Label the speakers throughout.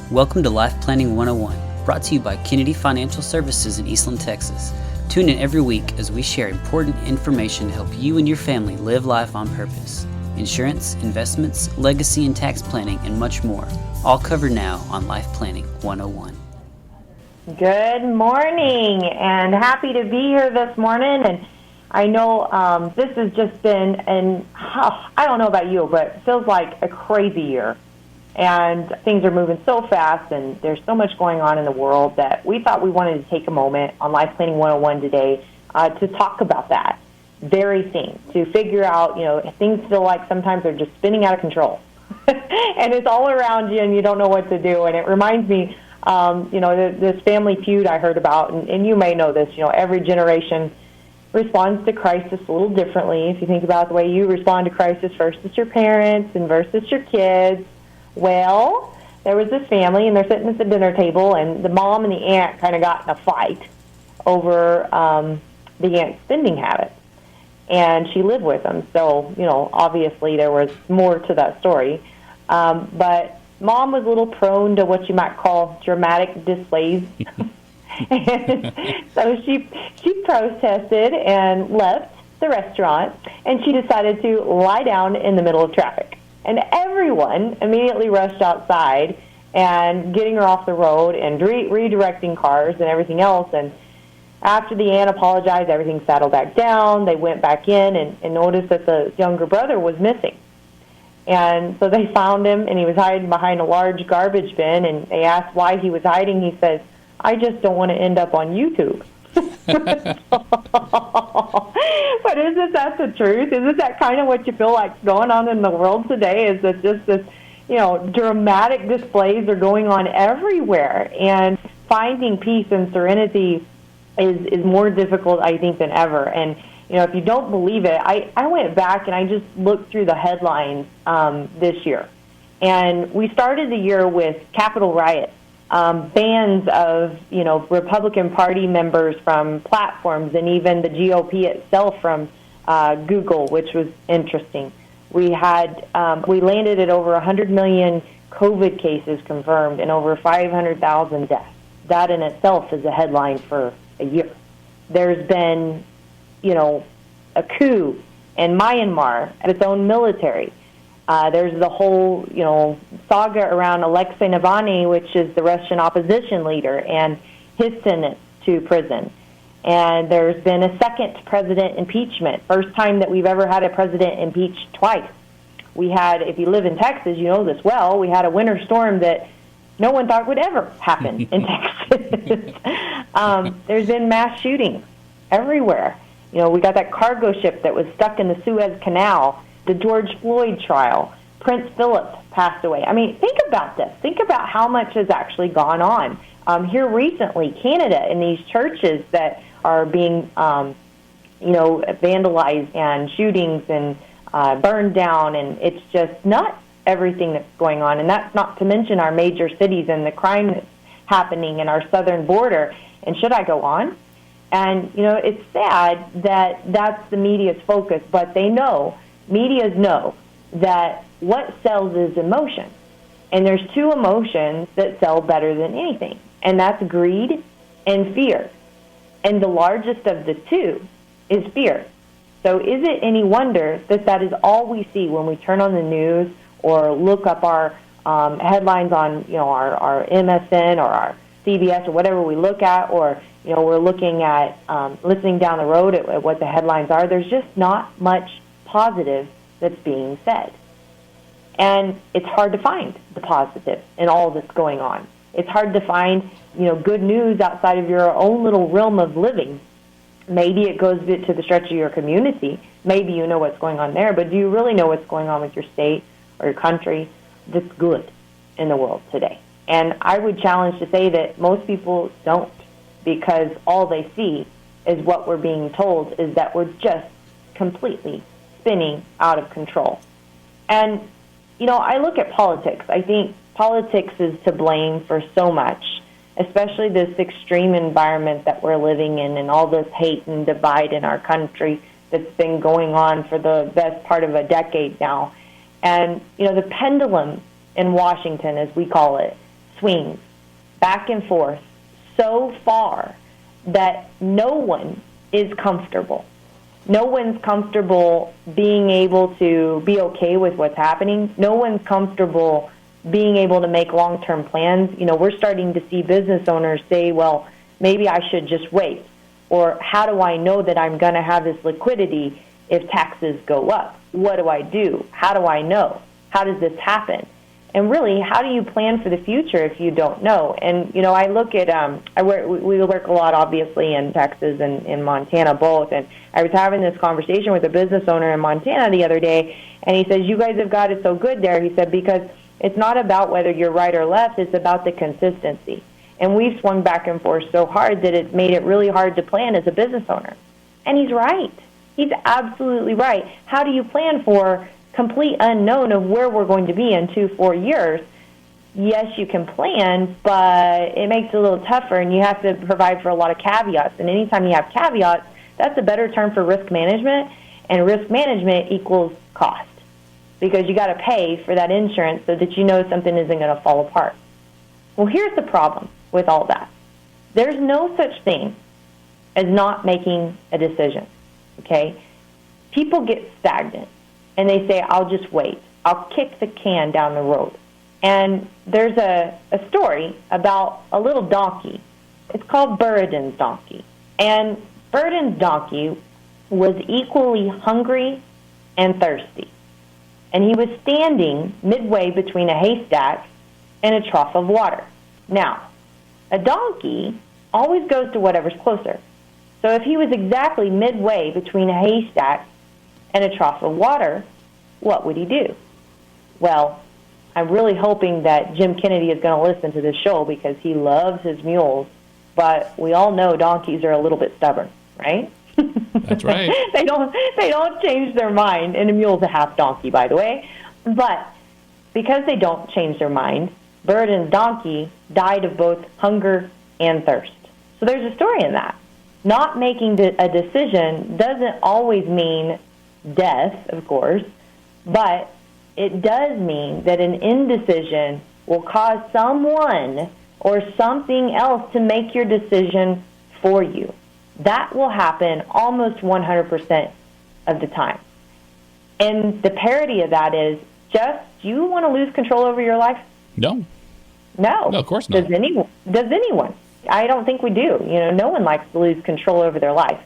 Speaker 1: Welcome to Life Planning 101, brought to you by Kennedy Financial Services in Eastland, Texas. Tune in every week as we share important information to help you and your family live life on purpose. Insurance, investments, legacy and tax planning, and much more. All covered now on Life Planning 101.
Speaker 2: Good morning, and happy to be here this morning. And I know this has just been, I don't know about you, but it feels like a crazy year. And things are moving so fast, and there's so much going on in the world that we thought we wanted to take a moment on Life Planning 101 today to talk about that very thing, to figure out, things feel like sometimes they're just spinning out of control. And it's all around you, and you don't know what to do. And it reminds me, this family feud I heard about, and you may know this, every generation responds to crisis a little differently. If you think about the way you respond to crisis versus your parents and versus your kids. Well, there was this family, and they're sitting at the dinner table, and the mom and the aunt kind of got in a fight over the aunt's spending habits. And she lived with them, so, obviously there was more to that story. But mom was a little prone to what you might call dramatic displays. And so she protested and left the restaurant, and she decided to lie down in the middle of traffic. And everyone immediately rushed outside and getting her off the road and redirecting cars and everything else. And after the aunt apologized, everything settled back down. They went back in and noticed that the younger brother was missing. And so they found him, and he was hiding behind a large garbage bin. And they asked why he was hiding. He says, "I just don't want to end up on YouTube." But isn't that the truth? Isn't that kind of what you feel like going on in the world today? Is that just this, dramatic displays are going on everywhere, and finding peace and serenity is more difficult, I think, than ever. And if you don't believe it, I went back and I just looked through the headlines this year, and we started the year with Capitol riots. Bans of, Republican Party members from platforms, and even the GOP itself from Google, which was interesting. We landed at over 100 million COVID cases confirmed and over 500,000 deaths. That in itself is a headline for a year. There's been, a coup in Myanmar, its own military. There's the whole, saga around Alexei Navalny, which is the Russian opposition leader, and his sentence to prison. And there's been a second president impeachment, first time that we've ever had a president impeached twice. We had, if you live in Texas, you know this well, we had a winter storm that no one thought would ever happen in Texas. There's been mass shootings everywhere. We got that cargo ship that was stuck in the Suez Canal, the George Floyd trial, Prince Philip passed away. I mean, think about this. Think about how much has actually gone on. Here recently, Canada, and these churches that are being, vandalized, and shootings and burned down, and it's just nuts, everything that's going on. And that's not to mention our major cities and the crime that's happening in our southern border. And should I go on? And, it's sad that that's the media's focus, but medias know that what sells is emotion. And there's two emotions that sell better than anything, and that's greed and fear. And the largest of the two is fear. So is it any wonder that is all we see when we turn on the news or look up our headlines on, our MSN or our CBS or whatever we look at, or, we're looking at listening down the road at what the headlines are. There's just not much positive that's being said. And it's hard to find the positive in all that's going on. It's hard to find, good news outside of your own little realm of living. Maybe it goes to the stretch of your community. Maybe you know what's going on there, but do you really know what's going on with your state or your country that's good in the world today? And I would challenge to say that most people don't, because all they see is what we're being told is that we're just completely spinning out of control. And, I look at politics. I think politics is to blame for so much, especially this extreme environment that we're living in and all this hate and divide in our country that's been going on for the best part of a decade now. And, the pendulum in Washington, as we call it, swings back and forth so far that no one is comfortable. No one's comfortable being able to be okay with what's happening. No one's comfortable being able to make long-term plans. We're starting to see business owners say, well, maybe I should just wait. Or how do I know that I'm going to have this liquidity if taxes go up? What do I do? How do I know? How does this happen? And really, how do you plan for the future if you don't know? And, I look at, we work a lot, obviously, in Texas and in Montana both. And I was having this conversation with a business owner in Montana the other day, and he says, you guys have got it so good there. He said, because it's not about whether you're right or left, it's about the consistency. And we've swung back and forth so hard that it made it really hard to plan as a business owner. And he's right. He's absolutely right. How do you plan for complete unknown of where we're going to be in 2-4 years? Yes, you can plan, but it makes it a little tougher, and you have to provide for a lot of caveats. And anytime you have caveats, that's a better term for risk management, and risk management equals cost, because you got to pay for that insurance so that you know something isn't going to fall apart. Well, here's the problem with all that. There's no such thing as not making a decision, okay? People get stagnant, and they say, I'll just wait. I'll kick the can down the road. And there's a story about a little donkey. It's called Buridan's donkey. And Buridan's donkey was equally hungry and thirsty. And he was standing midway between a haystack and a trough of water. Now, a donkey always goes to whatever's closer. So if he was exactly midway between a haystack and a trough of water, what would he do? Well, I'm really hoping that Jim Kennedy is going to listen to this show because he loves his mules, but we all know donkeys are a little bit stubborn, right?
Speaker 3: That's right.
Speaker 2: They don't change their mind, and a mule's a half donkey, by the way. But because they don't change their mind, Bird and donkey died of both hunger and thirst. So there's a story in that. Not making a decision doesn't always mean death, of course, but it does mean that an indecision will cause someone or something else to make your decision for you. That will happen almost 100% of the time. And the parody of that is, Jeff, do you want to lose control over your life?
Speaker 3: No.
Speaker 2: No,
Speaker 3: of course not.
Speaker 2: Does anyone? I don't think we do. No one likes to lose control over their life.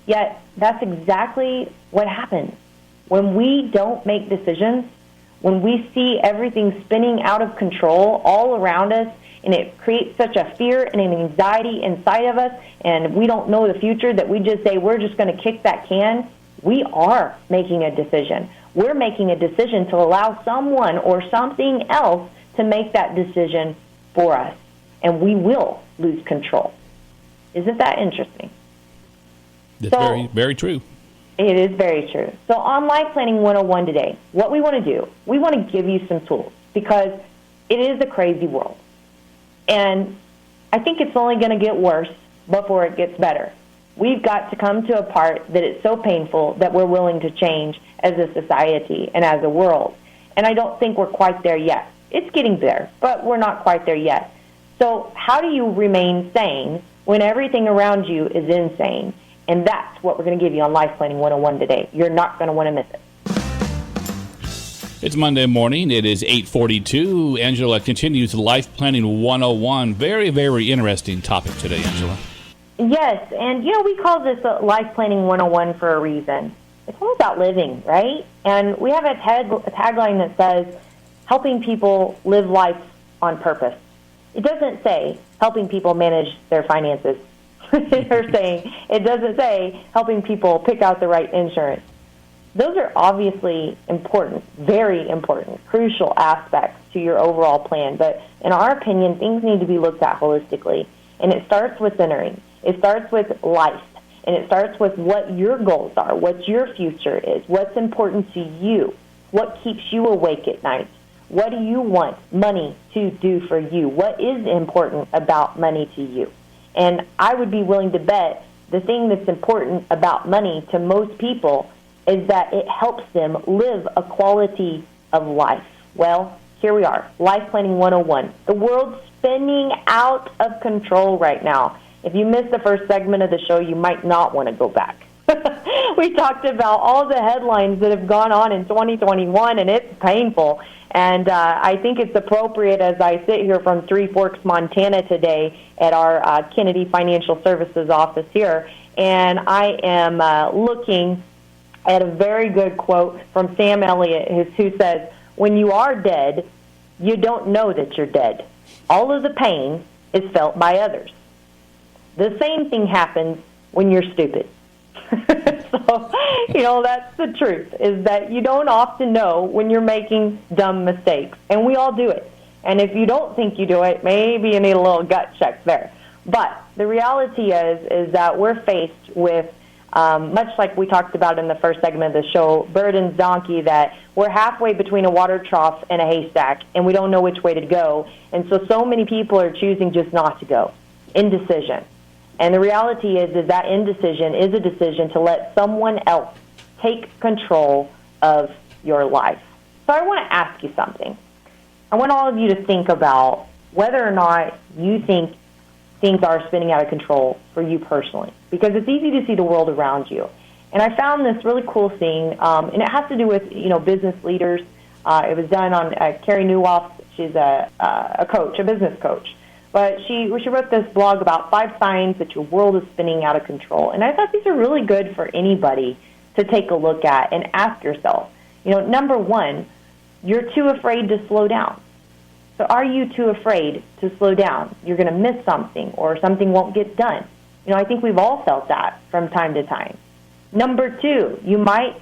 Speaker 2: Yet, that's exactly what happens. When we don't make decisions, when we see everything spinning out of control all around us, and it creates such a fear and an anxiety inside of us, and we don't know the future, that we just say, we're just going to kick that can, we are making a decision. We're making a decision to allow someone or something else to make that decision for us, and we will lose control. Isn't that interesting?
Speaker 3: That's very, very true.
Speaker 2: It is very true. So on Life Planning 101 today, what we want to do, we want to give you some tools, because it is a crazy world. And I think it's only going to get worse before it gets better. We've got to come to a part that it's so painful that we're willing to change as a society and as a world. And I don't think we're quite there yet. It's getting there, but we're not quite there yet. So how do you remain sane when everything around you is insane? And that's what we're going to give you on Life Planning 101 today. You're not going to want to miss it.
Speaker 3: It's Monday morning. It is 8:42. Angela continues Life Planning 101. Very, very interesting topic today, Angela.
Speaker 2: Yes, and we call this Life Planning 101 for a reason. It's all about living, right? And we have a tagline that says, helping people live life on purpose. It doesn't say helping people manage their finances. It doesn't say helping people pick out the right insurance. Those are obviously important, very important, crucial aspects to your overall plan. But in our opinion, things need to be looked at holistically. And it starts with centering. It starts with life. And it starts with what your goals are, what your future is, what's important to you, what keeps you awake at night. What do you want money to do for you? What is important about money to you? And I would be willing to bet the thing that's important about money to most people is that it helps them live a quality of life. Well, here we are, Life Planning 101. The world's spinning out of control right now. If you missed the first segment of the show, you might not want to go back. We talked about all the headlines that have gone on in 2021, and it's painful. And I think it's appropriate as I sit here from Three Forks, Montana today at our Kennedy Financial Services office here, and I am looking at a very good quote from Sam Elliott, who says, "When you are dead, you don't know that you're dead. All of the pain is felt by others. The same thing happens when you're stupid." So, that's the truth, is that you don't often know when you're making dumb mistakes, and we all do it. And if you don't think you do it, maybe you need a little gut check there. But the reality is that we're faced with, much like we talked about in the first segment of the show, Burden's donkey, that we're halfway between a water trough and a haystack, and we don't know which way to go. And so many people are choosing just not to go. Indecision. And the reality is that indecision is a decision to let someone else take control of your life. So I want to ask you something. I want all of you to think about whether or not you think things are spinning out of control for you personally, because it's easy to see the world around you. And I found this really cool thing, and it has to do with business leaders. It was done on Carrie Newhoff. She's a coach, a business coach. But she wrote this blog about 5 signs that your world is spinning out of control. And I thought these are really good for anybody to take a look at and ask yourself. Number 1, you're too afraid to slow down. So are you too afraid to slow down? You're going to miss something, or something won't get done. I think we've all felt that from time to time. Number 2, you might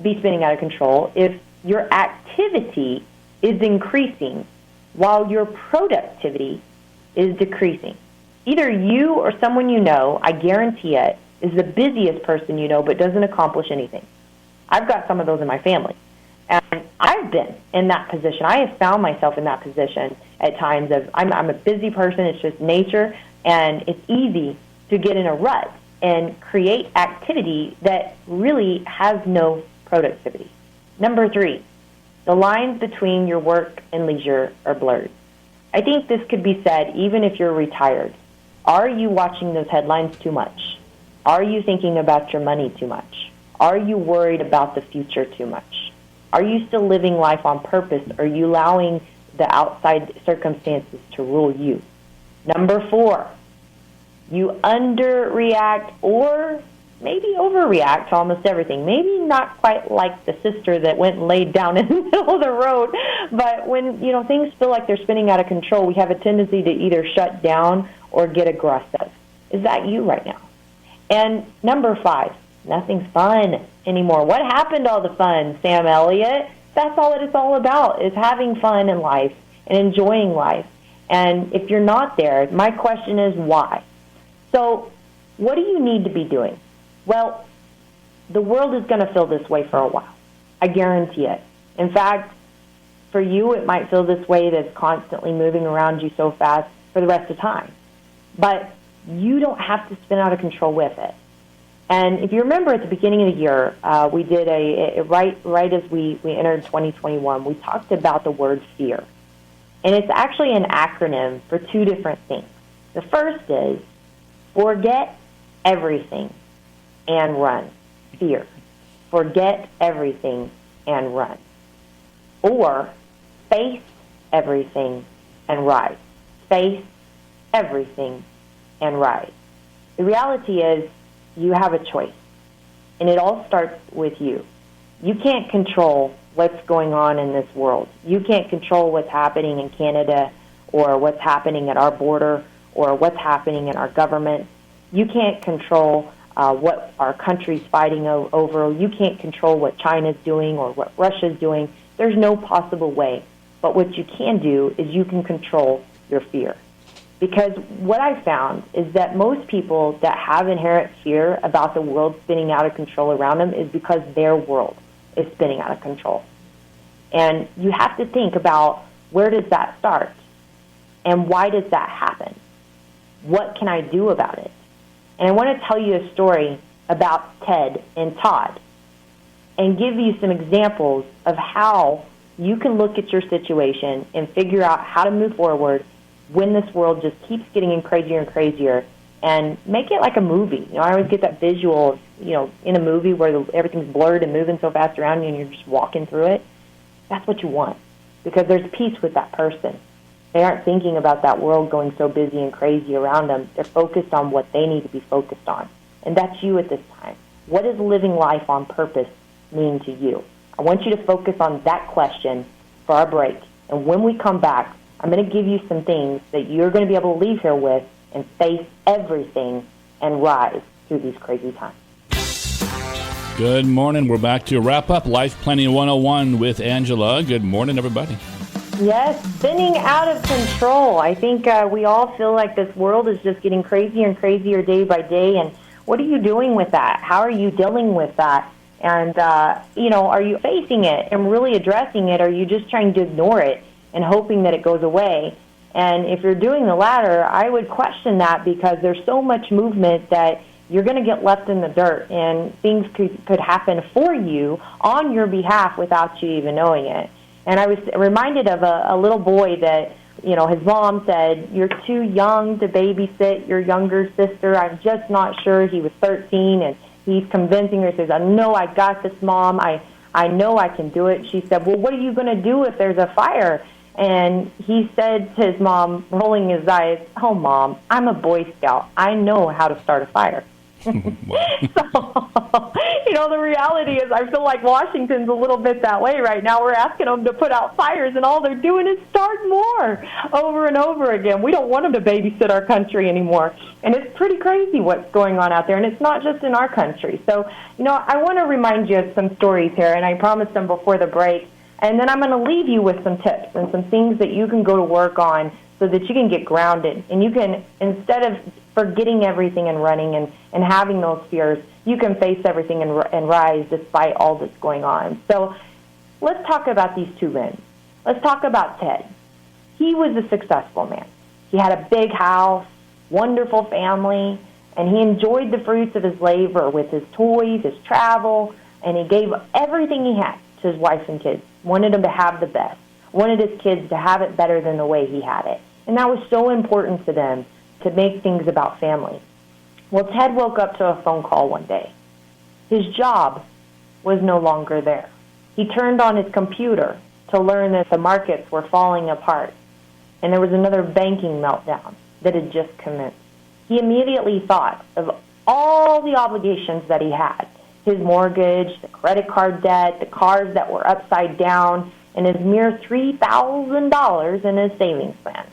Speaker 2: be spinning out of control if your activity is increasing while your productivity is decreasing. Either you or someone I guarantee it, is the busiest person but doesn't accomplish anything. I've got some of those in my family. And I've been in that position. I have found myself in that position at times of I'm a busy person, it's just nature, and it's easy to get in a rut and create activity that really has no productivity. Number 3, the lines between your work and leisure are blurred. I think this could be said even if you're retired. Are you watching those headlines too much? Are you thinking about your money too much? Are you worried about the future too much? Are you still living life on purpose? Or are you allowing the outside circumstances to rule you? Number 4, you underreact or maybe overreact to almost everything. Maybe not quite like the sister that went and laid down in the middle of the road, but when things feel like they're spinning out of control, we have a tendency to either shut down or get aggressive. Is that you right now? And number 5, nothing's fun anymore. What happened to all the fun, Sam Elliott? That's all that it's all about, is having fun in life and enjoying life. And if you're not there, my question is why? So what do you need to be doing? Well, the world is going to feel this way for a while. I guarantee it. In fact, for you, it might feel this way that's constantly moving around you so fast for the rest of time. But you don't have to spin out of control with it. And if you remember at the beginning of the year, we did right as we entered 2021, we talked about the word fear. And it's actually an acronym for 2 different things. The first is forget everything and run. Fear. Forget everything and run. Or face everything and rise. Face everything and rise. The reality is you have a choice, and it all starts with you. You can't control what's going on in this world. You can't control what's happening in Canada or what's happening at our border or what's happening in our government. You can't control what our country's fighting over. You can't control what China's doing or what Russia's doing. There's no possible way. But what you can do is you can control your fear. Because what I found is that most people that have inherent fear about the world spinning out of control around them is because their world is spinning out of control. And you have to think about, where does that start? And why does that happen? What can I do about it? And I want to tell you a story about Ted and Todd and give you some examples of how you can look at your situation and figure out how to move forward when this world just keeps getting crazier and crazier, and make it like a movie. I always get that visual of, in a movie where everything's blurred and moving so fast around you and you're just walking through it. That's what you want, because there's peace with that person. They aren't thinking about that world going so busy and crazy around them. They're focused on what they need to be focused on. And that's you at this time. What does living life on purpose mean to you? I want you to focus on that question for our break. And when we come back, I'm going to give you some things that you're going to be able to leave here with and face everything and rise through these crazy times.
Speaker 3: Good morning. We're back to wrap up Life Planning 101 with Angela. Good morning, everybody.
Speaker 2: Yes, spinning out of control. I think we all feel like this world is just getting crazier and crazier day by day. And what are you doing with that? How are you dealing with that? And, are you facing it and really addressing it? Or are you just trying to ignore it and hoping that it goes away? And if you're doing the latter, I would question that, because there's so much movement that you're going to get left in the dirt, and things could happen for you on your behalf without you even knowing it. And I was reminded of a little boy that, his mom said, "You're too young to babysit your younger sister. I'm just not sure." He was 13, and he's convincing her. He says, "I know I got this, Mom. I know I can do it." She said, "Well, what are you going to do if there's a fire?" And he said to his mom, rolling his eyes, "Oh, Mom, I'm a Boy Scout. I know how to start a fire." So, the reality is, I feel like Washington's a little bit that way right now. We're asking them to put out fires, and all they're doing is start more over and over again. We don't want them to babysit our country anymore. And it's pretty crazy what's going on out there, and it's not just in our country. So, I want to remind you of some stories here, and I promised them before the break. And then I'm going to leave you with some tips and some things that you can go to work on so that you can get grounded. And you can, instead of forgetting everything and running and having those fears, you can face everything and rise despite all that's going on. So let's talk about these two men. Let's talk about Ted. He was a successful man. He had a big house, wonderful family, and he enjoyed the fruits of his labor with his toys, his travel, and he gave everything he had to his wife and kids. Wanted them to have the best. Wanted his kids to have it better than the way he had it. And that was so important to them, to make things about family. Well, Ted woke up to a phone call one day. His job was no longer there. He turned on his computer to learn that the markets were falling apart, and there was another banking meltdown that had just commenced. He immediately thought of all the obligations that he had: his mortgage, the credit card debt, the cars that were upside down, and his mere $3,000 in his savings plan.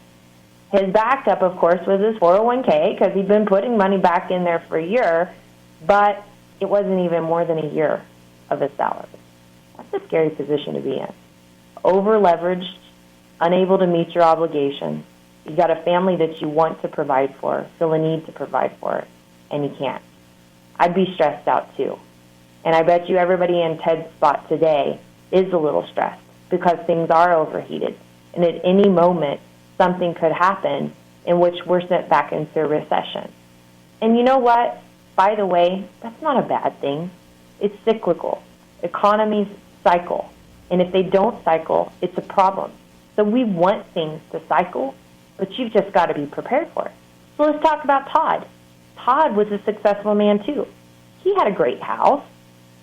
Speaker 2: His backup, of course, was his 401k, because he'd been putting money back in there for a year, but it wasn't even more than a year of his salary. That's a scary position to be in. Over-leveraged, unable to meet your obligations. You got a family that you want to provide for, feel a need to provide for, and you can't. I'd be stressed out too. And I bet you everybody in Ted's spot today is a little stressed, because things are overheated. And at any moment, something could happen in which we're sent back into a recession. And you know what? By the way, that's not a bad thing. It's cyclical. Economies cycle. And if they don't cycle, it's a problem. So we want things to cycle, but you've just got to be prepared for it. So let's talk about Todd. Todd was a successful man too. He had a great house,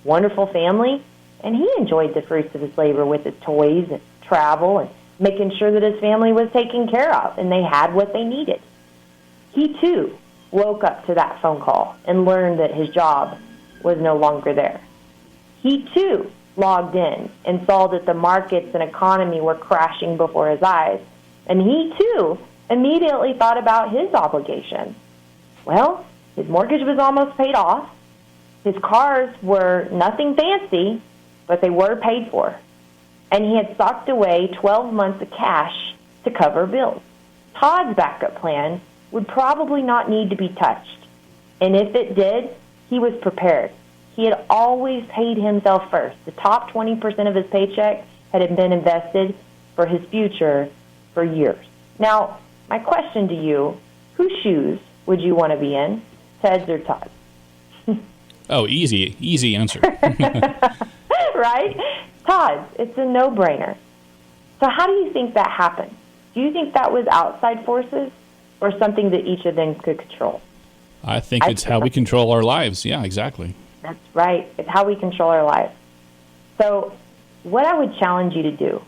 Speaker 2: wonderful family, and he enjoyed the fruits of his labor with his toys and travel and making sure that his family was taken care of and they had what they needed. He, too, woke up to that phone call and learned that his job was no longer there. He, too, logged in and saw that the markets and economy were crashing before his eyes. And he, too, immediately thought about his obligations. Well, his mortgage was almost paid off. His cars were nothing fancy, but they were paid for. And he had socked away 12 months of cash to cover bills. Todd's backup plan would probably not need to be touched. And if it did, he was prepared. He had always paid himself first. The top 20% of his paycheck had been invested for his future for years. Now, my question to you, whose shoes would you want to be in, Ted's or Todd's?
Speaker 3: Oh, easy answer.
Speaker 2: Right? Todd's. It's a no-brainer. So how do you think that happened? Do you think that was outside forces or something that each of them could control?
Speaker 3: I think it's how we control our lives. Yeah, exactly.
Speaker 2: That's right. It's how we control our lives. So what I would challenge you to do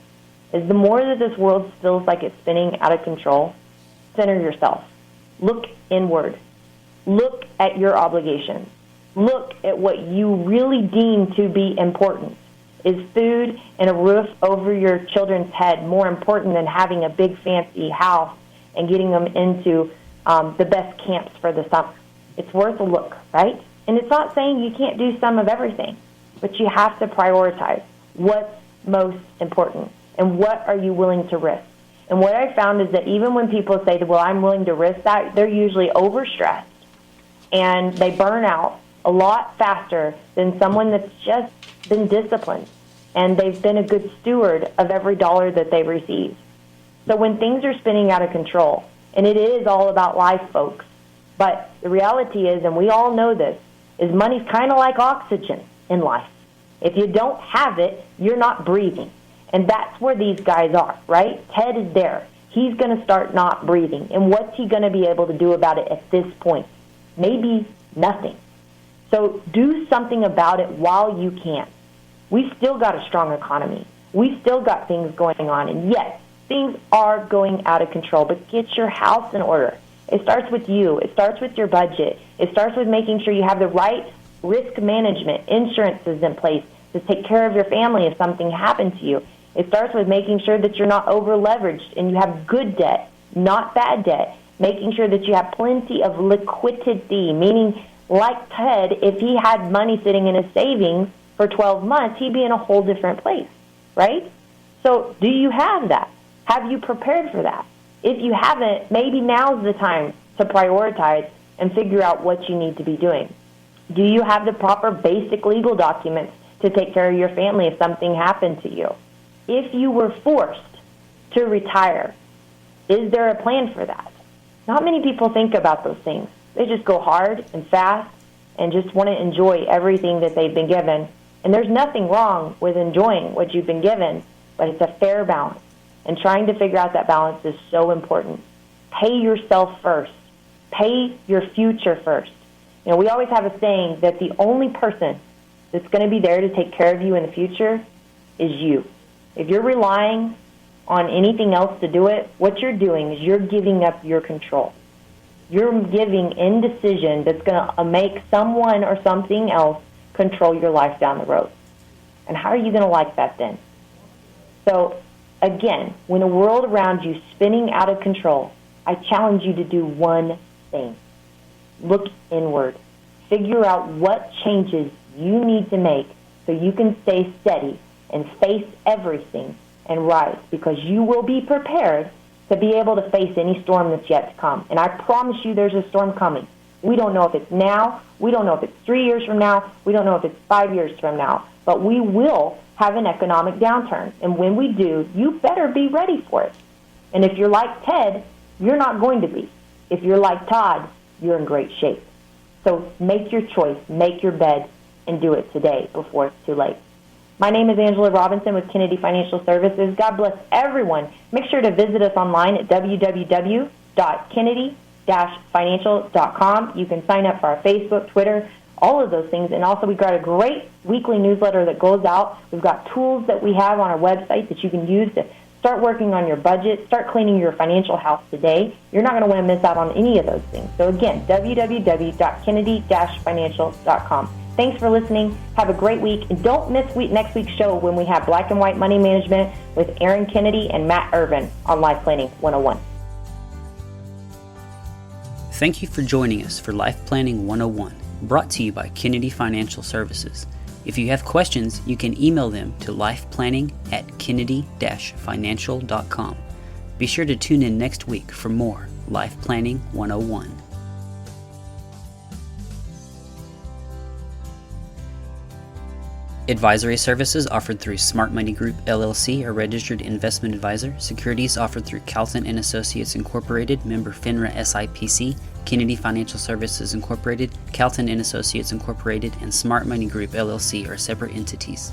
Speaker 2: is the more that this world feels like it's spinning out of control, center yourself. Look inward. Look at your obligations. Look at what you really deem to be important. Is food and a roof over your children's head more important than having a big fancy house and getting them into the best camps for the summer? It's worth a look, right? And it's not saying you can't do some of everything, but you have to prioritize what's most important and what are you willing to risk. And what I found is that even when people say, well, I'm willing to risk that, they're usually overstressed and they burn out a lot faster than someone that's just been disciplined and they've been a good steward of every dollar that they receive. So when things are spinning out of control, and it is all about life, folks, but the reality is, and we all know this, is money's kind of like oxygen in life. If you don't have it, you're not breathing. And that's where these guys are, right? Ted is there. He's going to start not breathing. And what's he going to be able to do about it at this point? Maybe nothing. So do something about it while you can. We've still got a strong economy. We've still got things going on. And yes, things are going out of control, but get your house in order. It starts with you. It starts with your budget. It starts with making sure you have the right risk management, insurances in place to take care of your family if something happened to you. It starts with making sure that you're not over-leveraged and you have good debt, not bad debt. Making sure that you have plenty of liquidity, meaning like Ted, if he had money sitting in his savings for 12 months, he'd be in a whole different place, right? So do you have that? Have you prepared for that? If you haven't, maybe now's the time to prioritize and figure out what you need to be doing. Do you have the proper basic legal documents to take care of your family if something happened to you? If you were forced to retire, is there a plan for that? Not many people think about those things. They just go hard and fast and just want to enjoy everything that they've been given. And there's nothing wrong with enjoying what you've been given, but it's a fair balance. And trying to figure out that balance is so important. Pay yourself first. Pay your future first. You know, we always have a saying that the only person that's going to be there to take care of you in the future is you. If you're relying on anything else to do it, what you're doing is you're giving up your control. You're giving indecision that's going to make someone or something else control your life down the road. And how are you going to like that then? So, again, when the world around you is spinning out of control, I challenge you to do one thing. Look inward. Figure out what changes you need to make so you can stay steady and face everything and rise, because you will be prepared to be able to face any storm that's yet to come. And I promise you there's a storm coming. We don't know if it's now. We don't know if it's 3 years from now. We don't know if it's 5 years from now. But we will have an economic downturn. And when we do, you better be ready for it. And if you're like Ted, you're not going to be. If you're like Todd, you're in great shape. So make your choice, make your bed, and do it today before it's too late. My name is Angela Robinson with Kennedy Financial Services. God bless everyone. Make sure to visit us online at www.kennedy-financial.com. You can sign up for our Facebook, Twitter, all of those things. And also, we've got a great weekly newsletter that goes out. We've got tools that we have on our website that you can use to start working on your budget, start cleaning your financial house today. You're not going to want to miss out on any of those things. So again, www.kennedy-financial.com. Thanks for listening. Have a great week. And don't miss next week's show when we have Black and White Money Management with Aaron Kennedy and Matt Irvin on Life Planning 101.
Speaker 1: Thank you for joining us for Life Planning 101, brought to you by Kennedy Financial Services. If you have questions, you can email them to lifeplanning@kennedy-financial.com. Be sure to tune in next week for more Life Planning 101. Advisory services offered through Smart Money Group LLC, a registered investment advisor. Securities offered through Calton and Associates Incorporated, member FINRA SIPC. Kennedy Financial Services Incorporated, Calton and Associates Incorporated, and Smart Money Group LLC are separate entities.